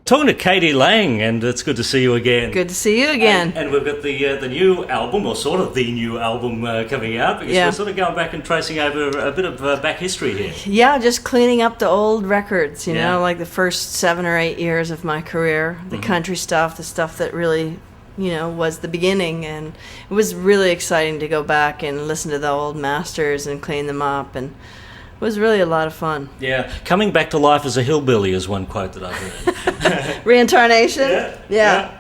talking to Katie Lang, and it's good to see you again. Good to see you again. And we've got the new album, or sort of the new album coming out, because we're sort of going back and tracing over a bit of back history here. Yeah, just cleaning up the old records, you know, like the first 7 or 8 years of my career, the country stuff, the stuff that really, you know, was the beginning. And it was really exciting to go back and listen to the old masters and clean them up, and it was really a lot of fun. Yeah, coming back to life as a hillbilly is one quote that I've heard. Reincarnation? Yeah.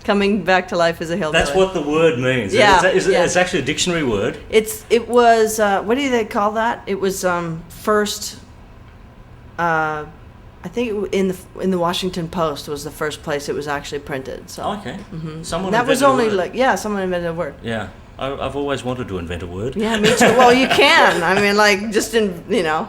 Coming back to life as a hillbilly. That's what the word means. Yeah. It's actually a dictionary word. It was, what do they call that? It was first, I think in the Washington Post was the first place it was actually printed. So. Okay. Someone invented a word. Yeah. I've always wanted to invent a word. Yeah, me too. Well, you can. I mean, like, just in, you know,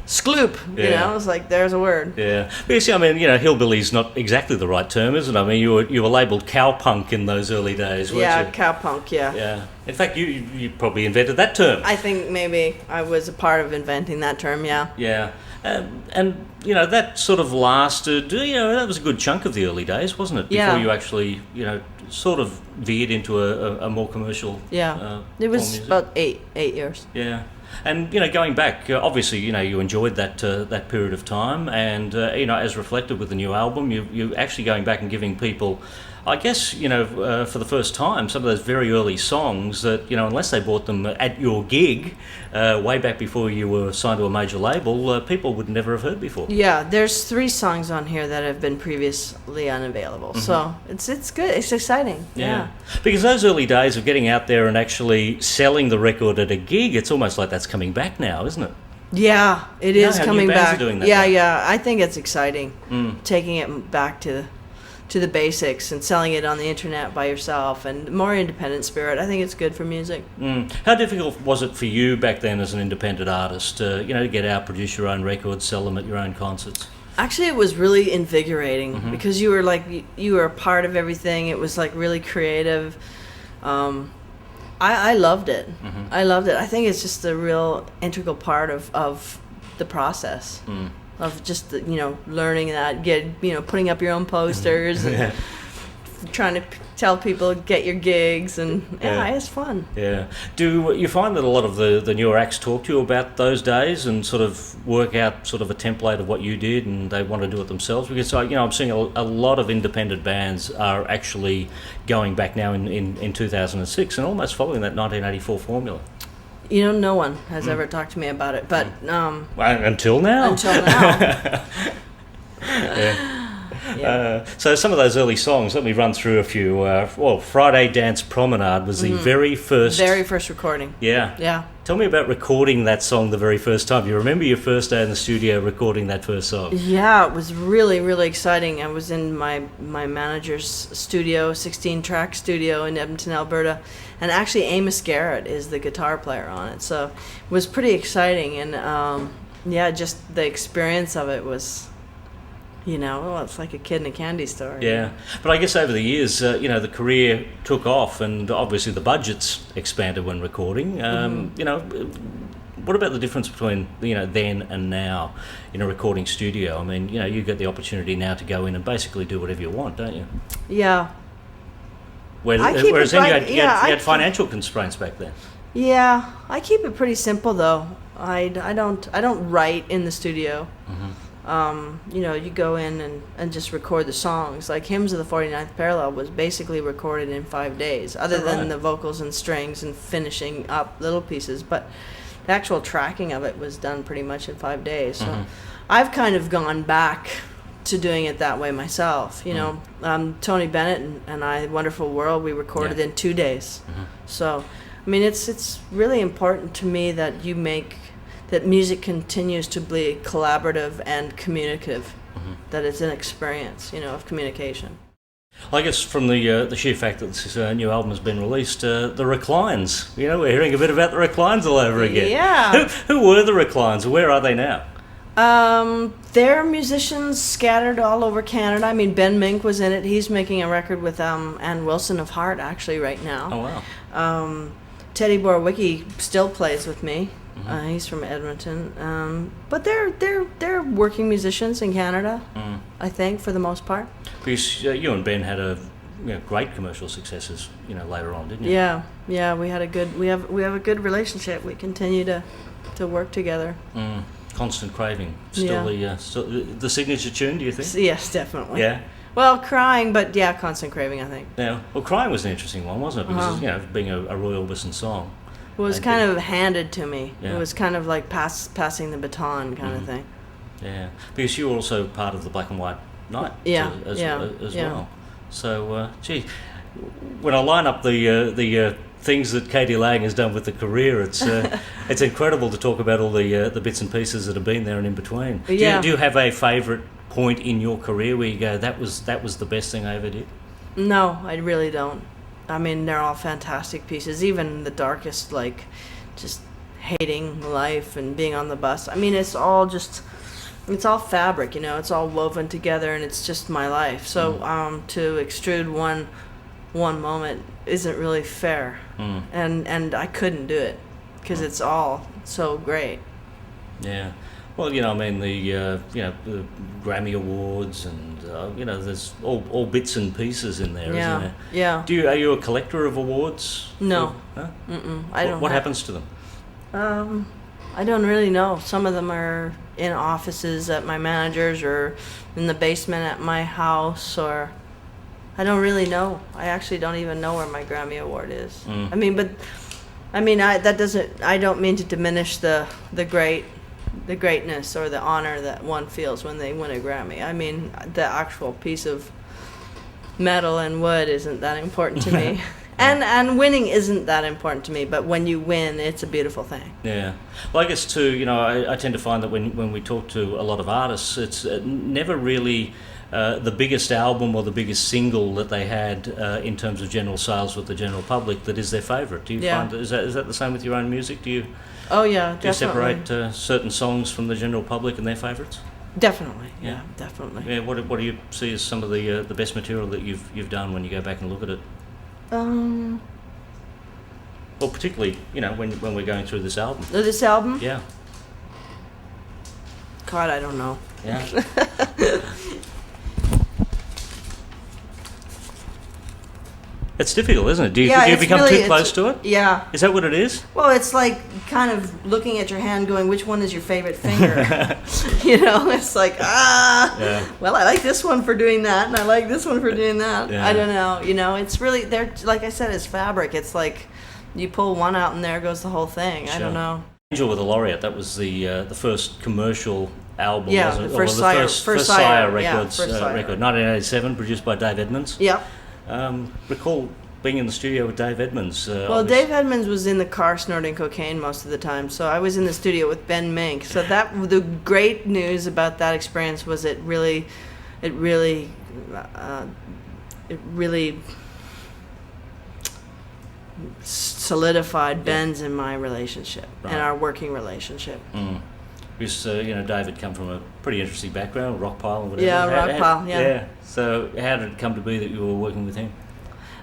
skloop, you know, it's like, there's a word. Yeah. Because, I mean, you know, hillbilly's not exactly the right term, is it? I mean, you were labelled cowpunk in those early days, weren't you? Yeah, cowpunk, yeah. Yeah. In fact, you probably invented that term. I think maybe I was a part of inventing that term, yeah. Yeah. And, you know, that sort of lasted, you know, that was a good chunk of the early days, wasn't it? Before you actually, you know, sort of veered into a more commercial it was about eight years. Yeah. And, you know, going back, obviously, you know, you enjoyed that period of time, and, you know, as reflected with the new album, you actually going back and giving people, I guess, you know, for the first time, some of those very early songs that, you know, unless they bought them at your gig way back before you were signed to a major label, people would never have heard before. Yeah, there's 3 songs on here that have been previously unavailable, so it's good, it's exciting. Yeah. Because those early days of getting out there and actually selling the record at a gig, it's almost like that's coming back now, isn't it? Yeah, it is coming back. Doing that yeah, I think it's exciting, taking it back to the basics and selling it on the internet by yourself, and more independent spirit. I think it's good for music. How difficult was it for you back then as an independent artist, you know, to get out, produce your own records, sell them at your own concerts? Actually, it was really invigorating because you were like, you were a part of everything. It was like really creative. I loved it. I loved it. I think it's just a real integral part of the process. Of just, you know, learning that, putting up your own posters and trying to tell people get your gigs, and it's fun. Yeah. Do you find that a lot of the newer acts talk to you about those days and sort of work out sort of a template of what you did, and they want to do it themselves? Because, you know, I'm seeing a lot of independent bands are actually going back now in 2006 and almost following that 1984 formula. You know, no one has ever talked to me about it, but until now. Until now. So some of those early songs, let me run through a few. Friday Dance Promenade was the very first recording. Yeah. Tell me about recording that song the very first time. You remember your first day in the studio recording that first song? Yeah, it was really, really exciting. I was in my manager's studio, 16-track studio in Edmonton, Alberta, and actually Amos Garrett is the guitar player on it. So it was pretty exciting, and just the experience of it was, you know, it's like a kid in a candy store. Yeah, but I guess over the years, you know, the career took off, and obviously the budgets expanded when recording. You know, what about the difference between, you know, then and now in a recording studio? I mean, you know, you get the opportunity now to go in and basically do whatever you want, don't you? Yeah. Whereas then you had financial constraints back then. Yeah, I keep it pretty simple though. I don't write in the studio. You know, you go in and just record the songs. Like Hymns of the 49th Parallel was basically recorded in 5 days, other than the vocals and strings and finishing up little pieces. But the actual tracking of it was done pretty much in 5 days. So I've kind of gone back to doing it that way myself. You know, Tony Bennett and I, Wonderful World, we recorded in 2 days. So, I mean, it's really important to me that that music continues to be collaborative and communicative, that it's an experience, you know, of communication. I guess from the sheer fact that this new album has been released, the Reclines, you know, we're hearing a bit about the Reclines all over again. Yeah. Who were the Reclines? Where are they now? They're musicians scattered all over Canada. I mean, Ben Mink was in it. He's making a record with Ann Wilson of Heart, actually, right now. Oh, wow. Teddy Borwicki still plays with me. He's from Edmonton, but they're working musicians in Canada, I think, for the most part. Because you and Ben had great commercial successes, later on, didn't you? Yeah. We have a good relationship. We continue to work together. Constant Craving, still the signature tune, do you think? Yes, definitely. Yeah. Well, Crying, but yeah, Constant Craving, I think. Yeah. Well, Crying was an interesting one, wasn't it? Because being a Roy Orbison song. It was kind of handed to me. Yeah. It was kind of like passing the baton kind of thing. Yeah, because you were also part of the Black and White Night as well. So, gee, when I line up the things that Katie Lang has done with the career, it's it's incredible to talk about all the bits and pieces that have been there and in between. Do you have a favourite point in your career where you go, that was the best thing I ever did? No, I really don't. I mean, they're all fantastic pieces. Even the darkest, like, just hating life and being on the bus. I mean, it's all fabric, It's all woven together, and it's just my life. So to extrude one moment isn't really fair, and I couldn't do it because it's all so great. Yeah. Well, I mean, the Grammy Awards and, there's all bits and pieces in there, isn't there? Yeah. Are you a collector of awards? No. Huh? I don't. What happens to them? I don't really know. Some of them are in offices at my manager's or in the basement at my house, or I don't really know. I actually don't even know where my Grammy Award is. I don't mean to diminish the greatness or the honor that one feels when they win a Grammy. I mean, the actual piece of metal and wood isn't that important to me. And winning isn't that important to me, but when you win, it's a beautiful thing. Yeah. Well, I guess too, I tend to find that when we talk to a lot of artists, it's never really the biggest album or the biggest single that they had in terms of general sales with the general public that is their favourite. Do you find is that the same with your own music? Do you? Oh yeah, definitely. Do you separate certain songs from the general public and their favourites? Definitely. Yeah, definitely. Yeah. What do you see as some of the best material that you've done when you go back and look at it? Well, particularly, when we're going through this album. This album? Yeah. God, I don't know. Yeah. It's difficult, isn't it? Do you become too close to it? Yeah. Is that what it is? Well, it's like kind of looking at your hand going, which one is your favorite finger? It's like, well, I like this one for doing that, and I like this one for doing that. Yeah. I don't know. It's really, like I said, it's fabric. It's like you pull one out and there goes the whole thing. Sure. I don't know. Angel with a Laureate, that was the first commercial album, yeah, wasn't it? First Sire Records, record, 1987, produced by Dave Edmunds. Yep. Recall being in the studio with Dave Edmunds. Well, Dave Edmunds was in the car snorting cocaine most of the time, so I was in the studio with Ben Mink. So the great news about that experience was it really solidified Ben's and my relationship and our working relationship. Because Dave had come from a pretty interesting background, rock pile and whatever. Yeah, rock pile. Yeah. So how did it come to be that you were working with him?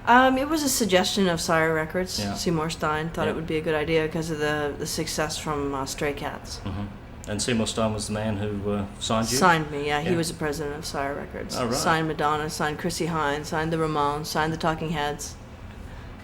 It was a suggestion of Sire Records. Yeah. Seymour Stein thought it would be a good idea because of the success from Stray Cats. Mm-hmm. And Seymour Stein was the man who signed you? Signed me, yeah. He was the president of Sire Records. Oh, right. Signed Madonna, signed Chrissie Hynde, signed the Ramones, signed the Talking Heads.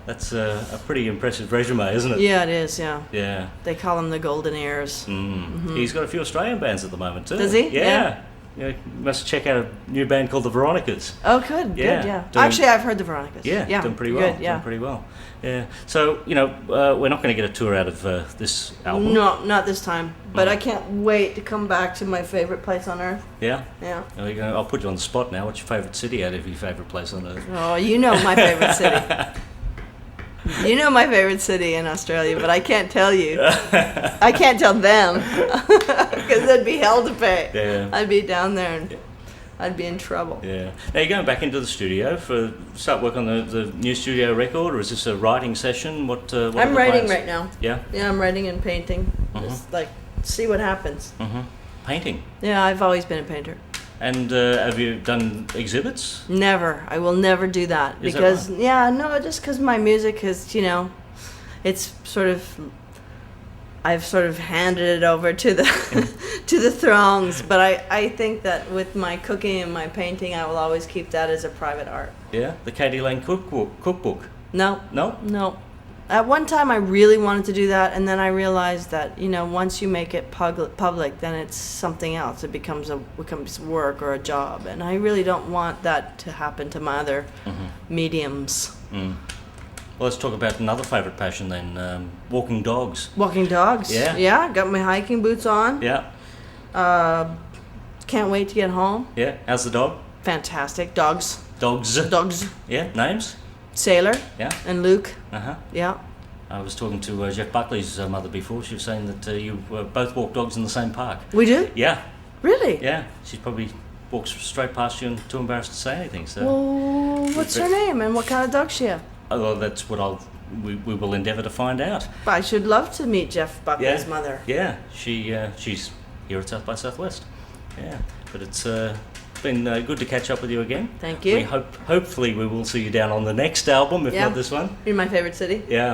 That's a pretty impressive resume, isn't it? Yeah, it is, yeah. Yeah. They call him the Golden Ears. Mm-hmm. He's got a few Australian bands at the moment, too. Does he? Yeah. You must check out a new band called the Veronicas. Oh, good, yeah. Actually, I've heard the Veronicas. Yeah, doing pretty well. Good, yeah. Doing pretty well. Yeah. So, we're not going to get a tour out of this album. No, not this time. But I can't wait to come back to my favorite place on earth. Yeah? Yeah. I'll put you on the spot now. What's your favourite city out of your favourite place on earth? Oh, you know my favorite city. You know my favorite city in Australia, but I can't tell you. I can't tell them because there'd be hell to pay. Yeah. I'd be down there and I'd be in trouble. Yeah. Now you're going back into the studio start work on the new studio record, or is this a writing session? What I'm writing right now. Yeah. Yeah, I'm writing and painting. Just see what happens. Painting. Yeah, I've always been a painter. And have you done exhibits? Never. I will never do that. Is because, that right? just because my music is, it's sort of I've sort of handed it over to the to the throngs. But I think that with my cooking and my painting, I will always keep that as a private art. Yeah, the Katie Lane cookbook. No. No? No. At one time, I really wanted to do that, and then I realized that, you know, once you make it public, then it's something else. It becomes work or a job, and I really don't want that to happen to my other mediums. Mm. Well, let's talk about another favourite passion then, walking dogs. Walking dogs. Yeah. Yeah, got my hiking boots on. Yeah. Can't wait to get home. Yeah. How's the dog? Fantastic. Dogs. Dogs. Yeah. Names? Sailor. Yeah. And Luke. Uh-huh. Yeah. I was talking to Jeff Buckley's mother before. She was saying that you both walk dogs in the same park. We do? Yeah. Really? Yeah. She probably walks straight past you and too embarrassed to say anything. So. Well, what's her name and what kind of dog she have? Oh, well, that's what we will endeavour to find out. I should love to meet Jeff Buckley's mother. Yeah. She's here at South by Southwest. Yeah. But it's been good to catch up with you again. Thank you. Hopefully we will see you down on the next album, if not this one. You're my favorite city. Yeah.